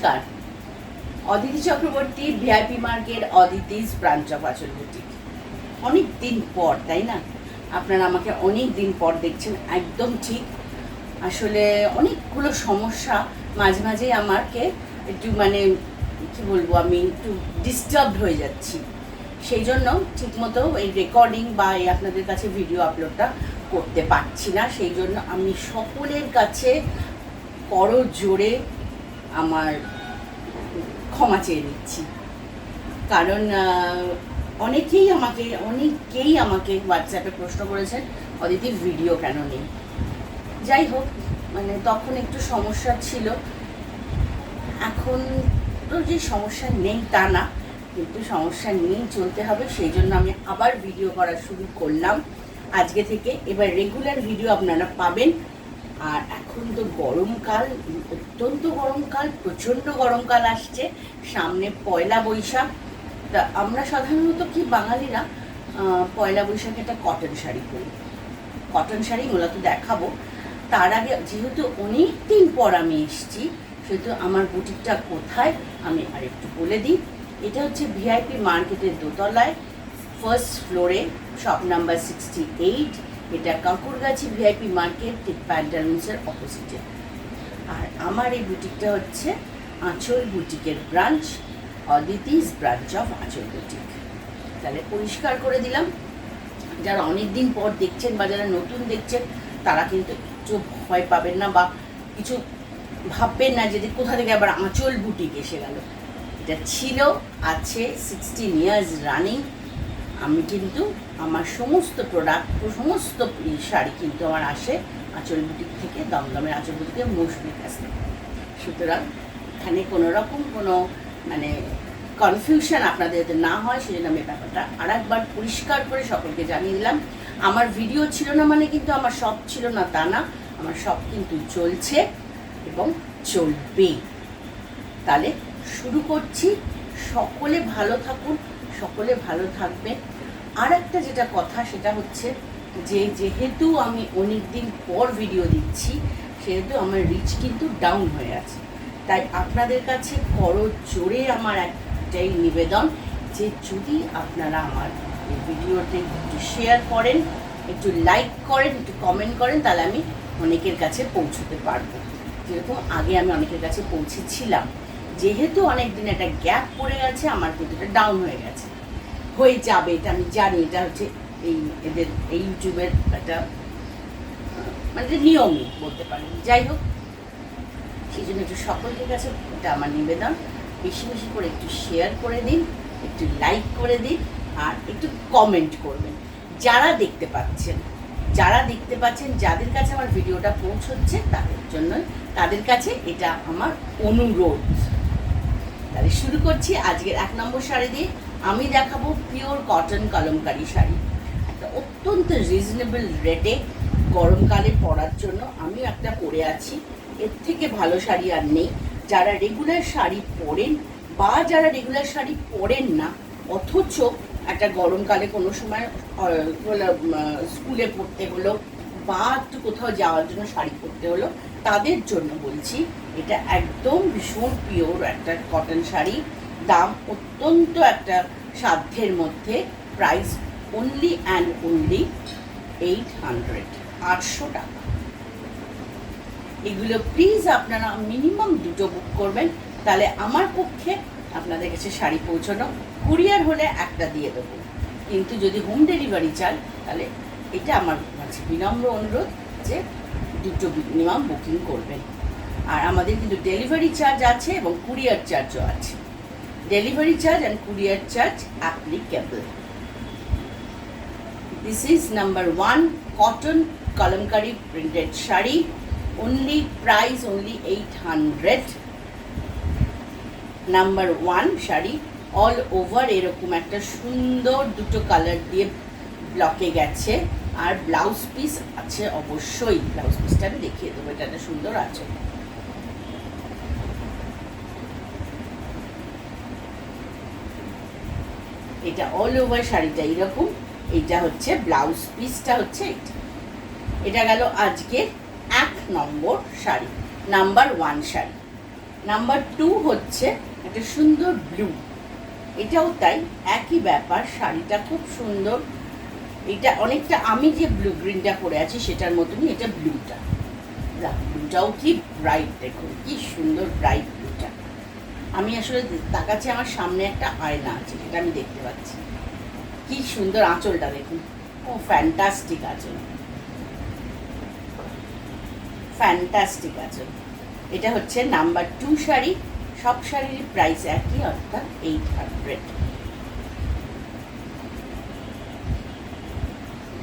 নমস্কার, Aditi Chakraborty, VIP market, Aditi's branch of আঁচল boutique. অনেক দিন পর, তাই না? আপনারা আমাকে অনেক দিন পর দেখছেন, একদম ঠিক। আসলে অনেকগুলো সমস্যা মাঝে মাঝে আমাকে একটু কি বলবো, আমি একটু ডিস্টার্বড হয়ে যাচ্ছি। সেই জন্য ঠিকমতো এই রেকর্ডিং বা এই আপনাদের কাছে ভিডিও আপলোডটা করতে পারছি না। সেই জন্য আমি সকলের কাছে করজোড়ে আমার ক্ষমা চেয়ে নিচ্ছি। কারণ অনেকেই আমাকে হোয়াটসঅ্যাপে প্রশ্ন করেছেন, অদিতি ভিডিও কেন নেই। যাই হোক, তখন একটু সমস্যা ছিল। এখন তো যে সমস্যা নেই তা না, কিন্তু সমস্যা নিয়েই চলতে হবে। সেই জন্য আমি আবার ভিডিও করা শুরু করলাম আজকে থেকে। এবার রেগুলার ভিডিও আপনারা পাবেন। আর এখন তো গরমকাল, অত্যন্ত গরমকাল, প্রচণ্ড গরমকাল আসছে। সামনে পয়লা বৈশাখ। তা আমরা সাধারণত কি বাঙালিরা পয়লা বৈশাখে একটা কটন শাড়ি পরি। কটন শাড়ি মূলত দেখাবো। তার আগে যেহেতু অনেক দিন পর আমি এসেছি, সেহেতু আমার বুটিকটা কোথায় আমি আরেকটু বলে দিই। এটা হচ্ছে ভিআইপি মার্কেটের দোতলায়, ফার্স্ট ফ্লোরে, শপ নাম্বার 68। এটা কাঁকুরগাছি ভিআইপি মার্কেট, ঠিক প্যান্টালুন্সের অপোজিটে। আর আমার এই বুটিকটা হচ্ছে আঁচল বুটিকের ব্রাঞ্চ, অদিতিস ব্রাঞ্চ অফ আঁচল বুটিক। তাহলে পরিষ্কার করে দিলাম। যারা অনেক দিন পর দেখছেন বা যারা নতুন দেখছেন, তারা কিন্তু একটু ভয় পাবেন না বা কিছু ভাববেন না যে কোথা থেকে আবার আঁচল বুটিক এসে গেল। এটা ছিল, আছে, 16 ইয়ার্স রানিং। আমি কিন্তু আমার সমস্ত প্রোডাক্ট, সমস্ত শাড়ি কিন্তু আমার আসে আঁচল বুটিক থেকে, দমদমের আঁচল বুটিকের মৌসুমীর কাছ থেকে। সুতরাং এখানে কোনো রকম কোনো কনফিউশন আপনাদের যাতে না হয়, সেই জন্য আমি ব্যাপারটা আর একবার পরিষ্কার করে সকলকে জানিয়ে দিলাম। আমার ভিডিও ছিল না কিন্তু আমার শপ ছিল না তা না, আমার শপ কিন্তু চলছে এবং চলবে। তাহলে শুরু করছি। সকলে ভালো থাকুন, সকলে ভালো থাকবেন। আর একটা যেটা কথা, সেটা হচ্ছে যে যেহেতু আমি অনেক দিন পর ভিডিও দিচ্ছি, সেহেতু আমার রিচ কিন্তু ডাউন হয়ে আছে। তাই আপনাদের কাছে করজোড়ে আমার একটাই নিবেদন যে যদি আপনারা আমার এই ভিডিওতে একটু শেয়ার করেন, একটু লাইক করেন, একটু কমেন্ট করেন, তাহলে আমি অনেকের কাছে পৌঁছতে পারবো, যেরকম আগে আমি অনেকের কাছে পৌঁছেছিলাম। যেহেতু অনেক দিন একটা গ্যাপ পড়ে গেছে, আমার কিন্তু এটা ডাউন হয়ে গেছে, হয়ে যাবে, এটা আমি জানি। এটা হচ্ছে এদের এই ইউটিউবের একটা নিয়মই বলতে পারেন। যাই হোক, সেই জন্য একটু সকলের কাছে এটা আমার নিবেদন, বেশি বেশি করে একটু শেয়ার করে দিন, একটু লাইক করে দিন, আর একটু কমেন্ট করবেন। যারা দেখতে পাচ্ছেন, যাদের কাছে আমার ভিডিওটা পৌঁছচ্ছে, তাদের জন্যই, তাদের কাছে এটা আমার অনুরোধ। তাহলে শুরু করছি আজকের 1 নম্বর শাড়ি দিয়ে। আমি দেখাবো পিওর কটন কলমকারি শাড়ি, একটা অত্যন্ত রিজনেবল রেটে গরমকালে পরার জন্য আমি একটা পরে আছি। এর থেকে ভালো শাড়ি আর নেই। যারা রেগুলার শাড়ি পরেন বা যারা রেগুলার শাড়ি পরেন না, অথচ একটা গরমকালে কোনো সময় স্কুলে পড়তে হলো বা একটু কোথাও যাওয়ার জন্য শাড়ি পরতে হলো, তাদের জন্য বলছি এটা একদম ভীষণ পিওর একটা কটন শাড়ি। দাম অত্যন্ত একটা সাধ্যের মধ্যে, প্রাইস অনলি অ্যান্ড অনলি 800 টাকা। এগুলো প্লিজ আপনারা মিনিমাম 2টো বুক করবেন, তাহলে আমার পক্ষে আপনাদের কাছে শাড়ি পৌঁছানো। কুরিয়ার হলে একটা দিয়ে দেবো, কিন্তু যদি হোম ডেলিভারি চান, তাহলে এটা আমার কাছে বিনম্র অনুরোধ যে 2টো মিনিমাম বুকিং করবেন। আর আমাদের কিন্তু ডেলিভারি চার্জ আছে এবং কুরিয়ার চার্জও আছে। Delivery charge and courier charge applicable. This is number 1 cotton kalamkari printed sari, only price only 800। Number 1 sari, all over এরকম একটা সুন্দর 2টো কালার দিয়ে ব্লকে গেছে, আর ব্লাউজ পিস আছে অবশ্যই। ব্লাউজ পিসটা আমি দেখিয়ে দেবো, এটা একটা সুন্দর আছে। এটা অল ওভার শাড়িটা এইরকম। এটা হচ্ছে ব্লাউজ পিসটা হচ্ছে এটা গেল আজকে 1 নম্বর শাড়ি, নাম্বার 1 শাড়ি। নাম্বার 2 হচ্ছে একটা সুন্দর ব্লু, এটাও তাই, একই ব্যাপার, শাড়িটা খুব সুন্দর। এটা অনেকটা আমি যে ব্লু গ্রিনটা পরে আছি সেটার মতনই এটা ব্লুটা। ব্লুটাও কি ব্রাইট, দেখুন কি সুন্দর ব্রাইট ব্লুটা। আমি আসলে তাকাচ্ছি, আমার সামনে একটা আয়না আছে যেটা আমি দেখতে পাচ্ছি। কি সুন্দর আঁচলটা দেখুন, ও ফ্যান্টাস্টিক আঁচল, ফ্যান্টাস্টিক আঁচল। এটা হচ্ছে নাম্বার 2 শাড়ি। সব শাড়ির প্রাইস একই, অর্থাৎ 800।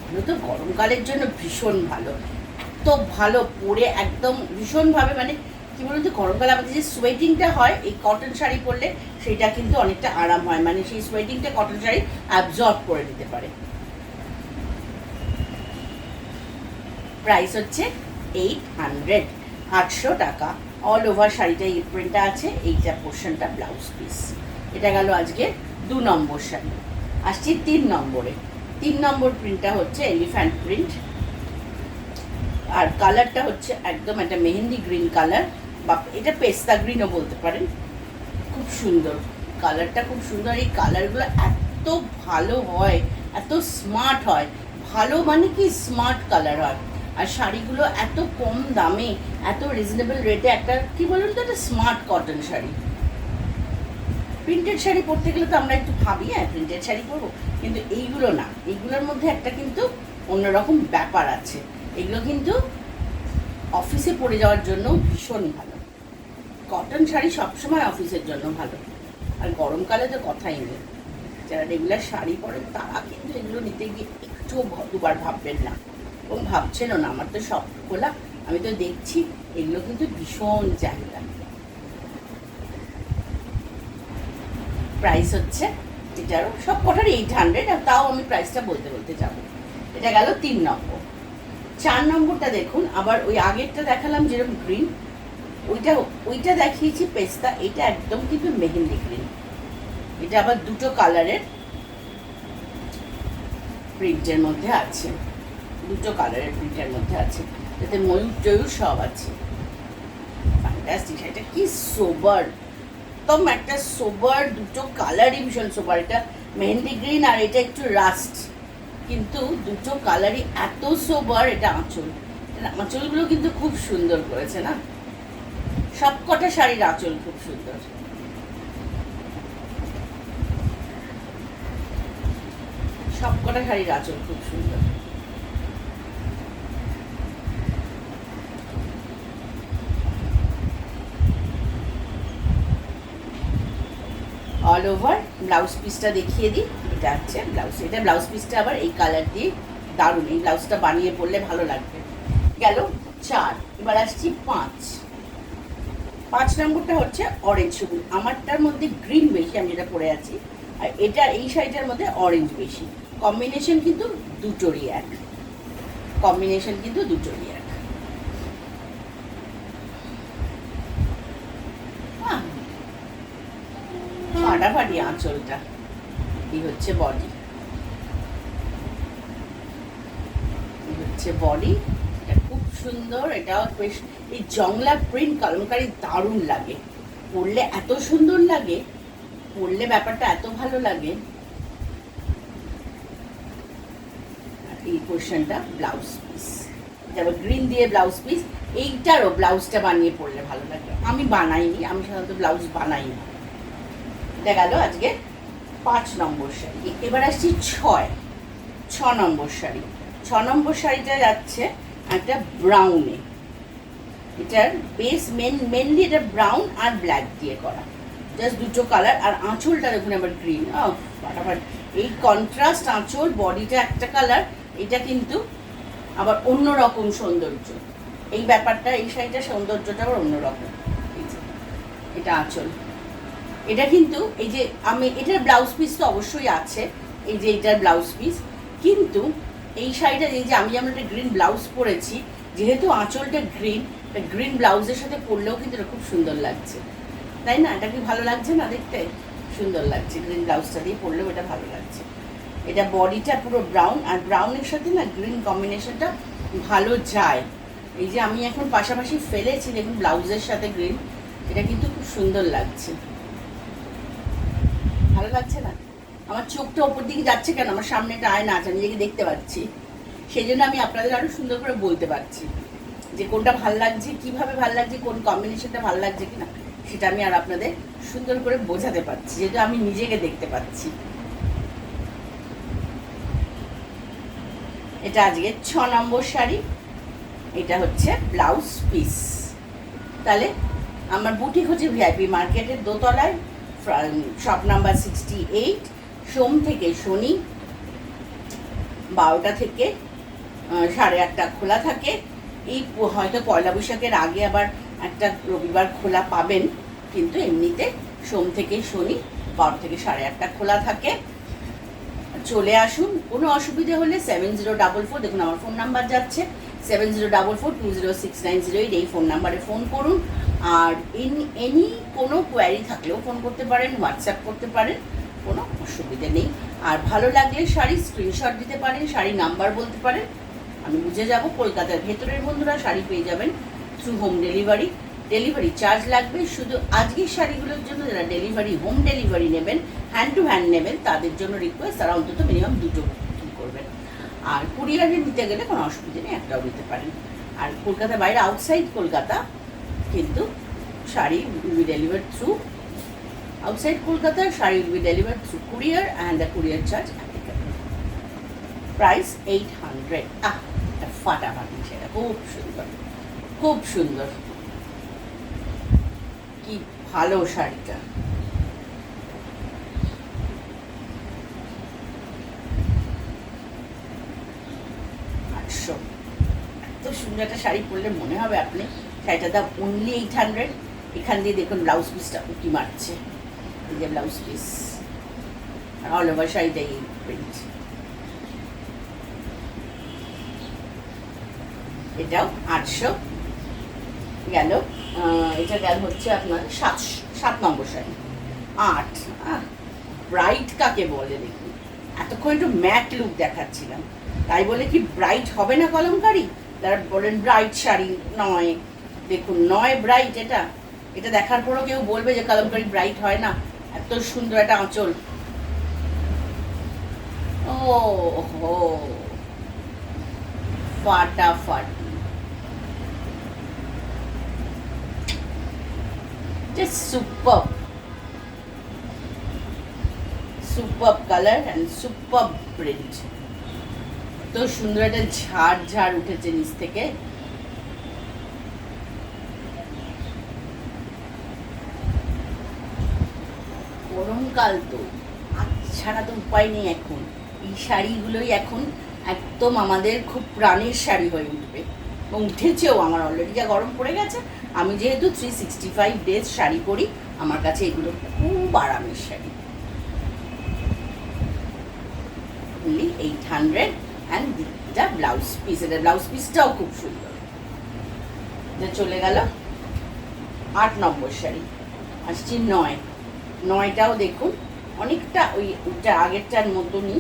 এগুলো তো গরমকালের জন্য ভীষণ ভালো, এত ভালো পরে একদম ভীষণভাবে, মানে কি বলুন তো, গরমকালে আমাদের যে সোয়েটিংটা হয় এই কটন শাড়ি পরলে সেটা কিন্তু অনেকটা আরাম হয়, মানে সেই সোয়েটিংটা কটন শাড়ি অ্যাবজর্ব করে নিতে পারে। প্রাইস হচ্ছে 800, 800 টাকা। অল ওভার শাড়িটা এই প্রিন্টটা আছে, এইটা পোর্শনটা ব্লাউজ পিস। এটা গেল আজকে 2 নম্বর শাড়ি। আসছি 3 নম্বরে। 3 নম্বর প্রিন্টটা হচ্ছে এলিফ্যান্ট প্রিন্ট, আর কালারটা হচ্ছে একদম একটা মেহেন্দি গ্রিন কালার, বা এটা পেস্তা গ্রিনও বলতে পারেন। খুব সুন্দর কালারটা, খুব সুন্দর। এই কালারগুলো এত ভালো হয়, এত স্মার্ট হয়, ভালো মানে কি স্মার্ট কালার হয়। আর শাড়িগুলো এত কম দামে, এত রিজনেবল রেটে, একটা কি বলুন তো, একটা smart cotton sari. Printed sari পরতে গেলে তো আমরা একটু ভাবি, হ্যাঁ প্রিন্টেড শাড়ি পরবো, কিন্তু এইগুলো না, এইগুলোর মধ্যে একটা কিন্তু অন্যরকম ব্যাপার আছে। এগুলো কিন্তু অফিসে পরে যাওয়ার জন্য ভীষণ ভালো। কটন শাড়ি সবসময় অফিসের জন্য ভালো, আর গরমকালে তো কথাই নেই। যারা রেগুলার শাড়ি পরেন তারা কিন্তু এগুলো নিতে গিয়ে একটু দুবার ভাববেন না, এবং ভাবছেনও না। আমার তো সব খোলা, আমি তো দেখছি এগুলো কিন্তু ভীষণ চাহিদা। প্রাইস হচ্ছে এটারও সব কটার 800, আর তাও আমি প্রাইসটা বলতে বলতে যাব। এটা গেল 3 নম্বর। 4 নম্বরটা দেখুন, আবার ওই আগেরটা দেখালাম যেরকম গ্রিন, ওইটা দেখিয়েছি পেস্তা, এটা একদম কিন্তু মেহেন্দি গ্রিন। এটা আবার 2টো কালারের প্রিন্টের মধ্যে আছে, 2টো কালারের প্রিন্টের মধ্যে আছে, যাতে ময়ূর টয়ূর সব আছে। ফ্যান্টাস্টিক। এটা কি সোবার, একদম একটা সোবার, 2টো কালারই ভীষণ সোবার। এটা মেহেন্দি গ্রিন আর এটা একটু রাস্ট, কিন্তু 2টো কালারই এত সোবার। এটা আঁচল, আঁচলগুলো কিন্তু খুব সুন্দর করেছে না, সব কটা শাড়ির আঁচল খুব সুন্দর। সব কটা শাড়ির আঁচল খুব সুন্দর। অল ওভার ব্লাউজ পিসটা দেখিয়ে দিই। এটা হচ্ছে ব্লাউজ, এটা ব্লাউজ পিসটা আবার এই কালার দিয়ে দারুণ, এই ব্লাউজটা বানিয়ে পরলে ভালো লাগবে। গেল 4, এবার আসছি 5 নম্বরটা হচ্ছে অরেঞ্জ সবুজ। আমারটার মধ্যে গ্রিন বেশি, আমি যেটা পরে আছি, আর এটা এই শাড়িটার মধ্যে অরেঞ্জ বেশি। কম্বিনেশন কিন্তু দুটোরই এক, কম্বিনেশন কিন্তু দুটোরই এক। ফাটাফাটি আঁচলটা। এই হচ্ছে বডি, এই হচ্ছে বডি। এটা খুব সুন্দর, এটাও বেশ এই জংলা প্রিন্ট কলমকারি দারুণ লাগে পরলে, এত সুন্দর লাগে পরলে, ব্যাপারটা এত ভালো লাগে। এই পোর্শনটা ব্লাউজ পিস, যেমন গ্রিন দিয়ে ব্লাউজ পিস, এইটারও ব্লাউজটা বানিয়ে পরলে ভালো লাগে। আমি বানাইনি, আমি সাধারণত ব্লাউজ বানাই না। এটা গেল আজকে 5 নম্বর শাড়ি। এবার আসছি 6 নম্বর শাড়ি। 6 নম্বর শাড়িটা যাচ্ছে একটা ব্রাউনে। এটার বেস মেনলি এটা ব্রাউন আর ব্ল্যাক দিয়ে করা, জাস্ট 2টো কালার। আর আঁচলটা দেখুন আবার গ্রিন, ফাটাফাটি। এই কন্ট্রাস্ট আঁচল, বডিটা একটা কালার, এটা কিন্তু আবার অন্যরকম সৌন্দর্য। এই ব্যাপারটা, এই শাড়িটার সৌন্দর্যটা আবার অন্যরকম। এটা আঁচল, এটা কিন্তু এই যে আমি এটার ব্লাউজ পিস তো অবশ্যই আছে, এই যে এটার ব্লাউজ পিস, কিন্তু এই শাড়িটা এই যে আমি যেমন একটা গ্রিন ব্লাউজ পরেছি, যেহেতু আঁচলটা গ্রিন, গ্রিন ব্লাউজের সাথে পরলেও কিন্তু এটা খুব সুন্দর লাগছে, তাই না? এটা কি ভালো লাগছে না দেখতে? সুন্দর লাগছে, গ্রিন ব্লাউজটা দিয়ে পরলেও এটা ভালো লাগছে। এটা বডিটা পুরো ব্রাউন, আর ব্রাউনের সাথে না গ্রিন কম্বিনেশনটা ভালো যায়। এই যে আমি এখন পাশাপাশি ফেলেছি দেখুন ব্লাউজের সাথে গ্রিন, এটা কিন্তু খুব সুন্দর লাগছে, ভালো লাগছে না? আমার চোখটা ওপর দিকে যাচ্ছে কেন? আমার সামনে একটা আয়না আছে, আমি নিজেকে দেখতে পাচ্ছি, সেই জন্য আমি আপনাদের আরো সুন্দর করে বলতে পারছি যে কোনটা ভাল লাগছে, কিভাবে ভাল লাগছে, কোন কম্বিনেশনটা ভাল লাগছে কিনা, সেটা আমি আর আপনাদের সুন্দর করে বোঝাতে পারছি, যেহেতু আমি নিজেকে দেখতে পাচ্ছি। এটা আজকে 6 নম্বর শাড়ি। এটা হচ্ছে ব্লাউজ পিস। তাহলে আমার বুটিক হচ্ছে ভিআইপি মার্কেটের দোতলায়, শপ নাম্বার 68। সোম থেকে শনি 12টা থেকে 8:30 খোলা থাকে। এই হয়তো পয়লা বৈশাখের আগে আবার একটা রবিবার খোলা পাবেন, কিন্তু এমনিতে সোম থেকে শনি 12 থেকে 8:30 খোলা থাকে। চলে আসুন। কোনো অসুবিধা হলে 7044, দেখুন আমার ফোন নাম্বার যাচ্ছে, 7044206908, এই ফোন নাম্বারে ফোন করুন। আর এনি কোনো কোয়ারি থাকলেও ফোন করতে পারেন, হোয়াটসঅ্যাপ করতে পারেন, কোনো অসুবিধা নেই। আর ভালো লাগলে শাড়ি স্ক্রিনশট দিতে পারেন, শাড়ি নাম্বার বলতে পারেন, আমি বুঝে যাব। কলকাতার ভেতরের বন্ধুরা শাড়ি পেয়ে যাবেন through home delivery. Delivery charge লাগবে শুধু আজকের শাড়িগুলোর জন্য। যারা ডেলিভারি হোম ডেলিভারি নেবেন, হ্যান্ড টু হ্যান্ড নেবেন, তাদের জন্য রিকোয়েস্ট তারা অন্তত মিনিমাম 2টো বুকিং করবেন। আর কুরিয়ারে নিতে গেলে কোনো অসুবিধা নেই, একটাও নিতে পারেন। আর কলকাতার বাইরে আউটসাইড কলকাতা কিন্তু sari will be delivered through outside Kolkata, sari will be delivered through courier and the courier charge applicable. Price 800। ফাটাফাটি, সেটা খুব সুন্দর, খুব সুন্দর, কি ভালো শাড়িটা। এত সুন্দর একটা শাড়ি পরলে মনে হবে আপনি শাড়িটার দাম অনলি 800। এখান দিয়ে দেখুন ব্লাউজ পিসটা উঁকি মারছে, এই যে ব্লাউজ পিস, আর অল ওভার শাড়িটা এই প্রিন্ট। এটাও 800 গেল। এটা গেল হচ্ছে আপনার 7 নম্বর শাড়ি। 8 ব্রাইট কাকে বলে দেখুন, এতক্ষণ একটু ম্যাট লুক দেখাচ্ছিলাম, তাই বলে কি ব্রাইট হবে না কলমকারি? তারা বলেন ব্রাইট শাড়ি নয়, দেখুন নয় ব্রাইট। এটা এটা দেখার পরও কেউ বলবে যে কলমকারি ব্রাইট হয় না? এত সুন্দর একটা আঁচল, ও হো ফাটাফাটি, just superb, superb color and superb print। তো সুন্দর একটা ঝাড় উঠেছে নিচ থেকে। গরমকাল তো, ছাড়া তো উপায় নেই। এখন এই শাড়িগুলোই এখন একদম আমাদের খুব প্রাণের শাড়ি হয়ে উঠবে, এবং উঠেছেও। আমার অলরেডি যা গরম পড়ে গেছে, আমি যেহেতু 365 ডেজ শাড়ি পরি, আমার কাছে এগুলো খুব আরামের শাড়ি। অনলি 800 অ্যান্ড যা ব্লাউজ পিস, এটা ব্লাউজ পিসটাও খুব সুন্দর। চলে গেল 8 নম্বর শাড়ি। আসছি 9। 9টাও দেখুন অনেকটা ওইটা আগেরটার মতনই,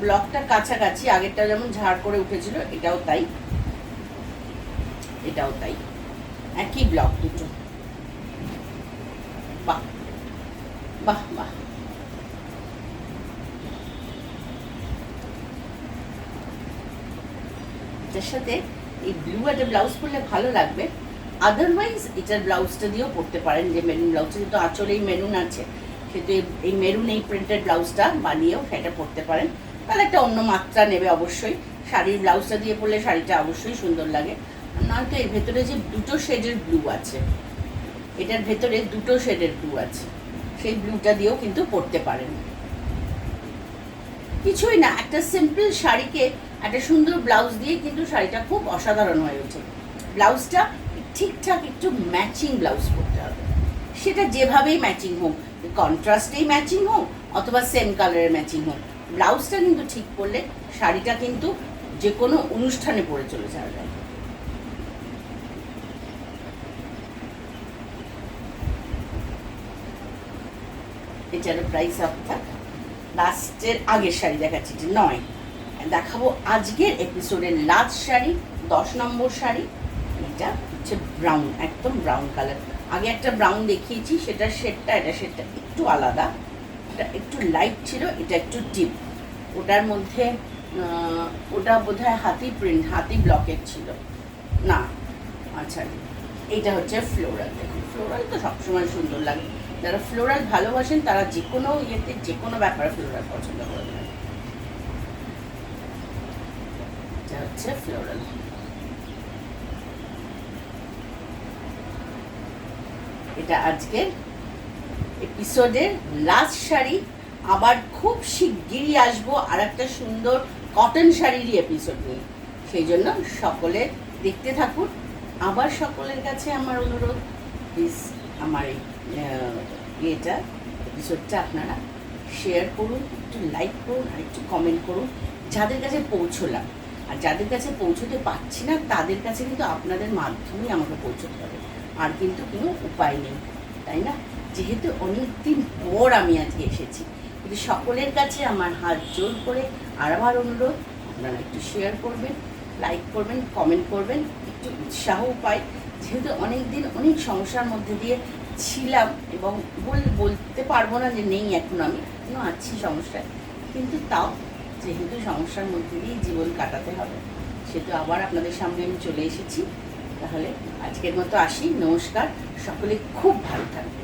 ব্লকটা কাছাকাছি, আগেরটা যেমন ঝাড় করে উঠেছিল, এটাও তাই, এটাও তাই, একই ব্লক দুটো। বাহ বাহ বাহ, এটার সাথে এই ব্লু একটা ব্লাউজ পরলে ভালো লাগবে। আদারওয়াইজ এটার ব্লাউজটা দিয়েও পরতে পারেন, যে মেরুন ব্লাউজটা, যেহেতু আঁচলেই মেরুন আছে, সেহেতু এই মেরুন এই প্রিন্টেড ব্লাউজটা বানিয়েও সেটা পরতে পারেন। তাহলে একটা অন্য মাত্রা নেবে অবশ্যই। শাড়ির ব্লাউজটা দিয়ে পরলে শাড়িটা অবশ্যই সুন্দর লাগে। নয়তো এর ভেতরে যে 2টো শেডের ব্লু আছে, এটার ভেতরে 2টো শেডের ব্লু আছে, সেই ব্লুটা দিয়েও কিন্তু পরতে পারেন। কিছুই না, একটা সিম্পল শাড়িকে একটা সুন্দর ব্লাউজ দিয়ে কিন্তু শাড়িটা খুব অসাধারণ হয়ে ওঠে। ব্লাউজটা ঠিকঠাক একটু ম্যাচিং ব্লাউজ পরতে হবে, সেটা যেভাবেই ম্যাচিং হোক, কন্ট্রাস্টেই ম্যাচিং হোক অথবা সেম কালারের ম্যাচিং হোক, ব্লাউজটা কিন্তু ঠিক করলে শাড়িটা কিন্তু যে কোনো অনুষ্ঠানে পরে চলে যাওয়া যায়। এটার প্রাইস আপনার লাস্টের আগের শাড়ি দেখাচ্ছি, যে 9 দেখাবো আজকের এপিসোডের লাস্ট শাড়ি, 10 নম্বর শাড়ি। এটা হচ্ছে ব্রাউন, একদম ব্রাউন কালার। আগে একটা ব্রাউন দেখিয়েছি, সেটার শেডটা, এটা শেডটা একটু আলাদা, এটা একটু লাইট ছিল, এটা একটু ডিপ। ওটার মধ্যে ওটা বোধহয় হাতি প্রিন্ট, হাতি ব্লকের ছিল না। আচ্ছা, এইটা হচ্ছে ফ্লোরাল। দেখুন ফ্লোরাল তো সবসময় সুন্দর লাগে, যারা ফ্লোরাল ভালোবাসেন তারা যে কোনো ইয়েতে যে কোনো ব্যাপারে ফ্লোরাল পছন্দ করে দেবেন। এটা হচ্ছে ফ্লোরাল। এটা আজকের এপিসোডের লাস্ট শাড়ি। আবার খুব শিগগিরই আসবো আর একটা সুন্দর কটন শাড়িরই এপিসোড নিয়ে, সেই জন্য সকলে দেখতে থাকুন। আবার সকলের কাছে আমার অনুরোধ, প্লিজ আমার এই ইয়েটা এপিসোডটা আপনারা শেয়ার করুন, একটু লাইক করুন আর একটু কমেন্ট করুন। যাদের কাছে পৌঁছলাম আর যাদের কাছে পৌঁছতে পারছি না তাদের কাছে কিন্তু আপনাদের মাধ্যমেই আমাকে পৌঁছতে হবে, আর কিন্তু কোনো উপায় নেই, তাই না? যেহেতু অনেক দিন পর আমি আজকে এসেছি, কিন্তু সকলের কাছে আমার হাত জোর করে আর আমার অনুরোধ, আপনারা একটু শেয়ার করবেন, লাইক করবেন, কমেন্ট করবেন, একটু উৎসাহ পাই। যেহেতু অনেক দিন অনেক সমস্যার মধ্যে দিয়ে ছিলাম, এবং বলতে পারবো না যে নেই, এখন আমি এখনও আছি সমস্যায়, কিন্তু তাও যেহেতু সমস্যার মধ্যে দিয়েই জীবন কাটাতে হবে, সেহেতু আবার আপনাদের সামনে আমি চলে এসেছি। তাহলে আজকের মতো আসি, নমস্কার, সকলে খুব ভালো থাকবে।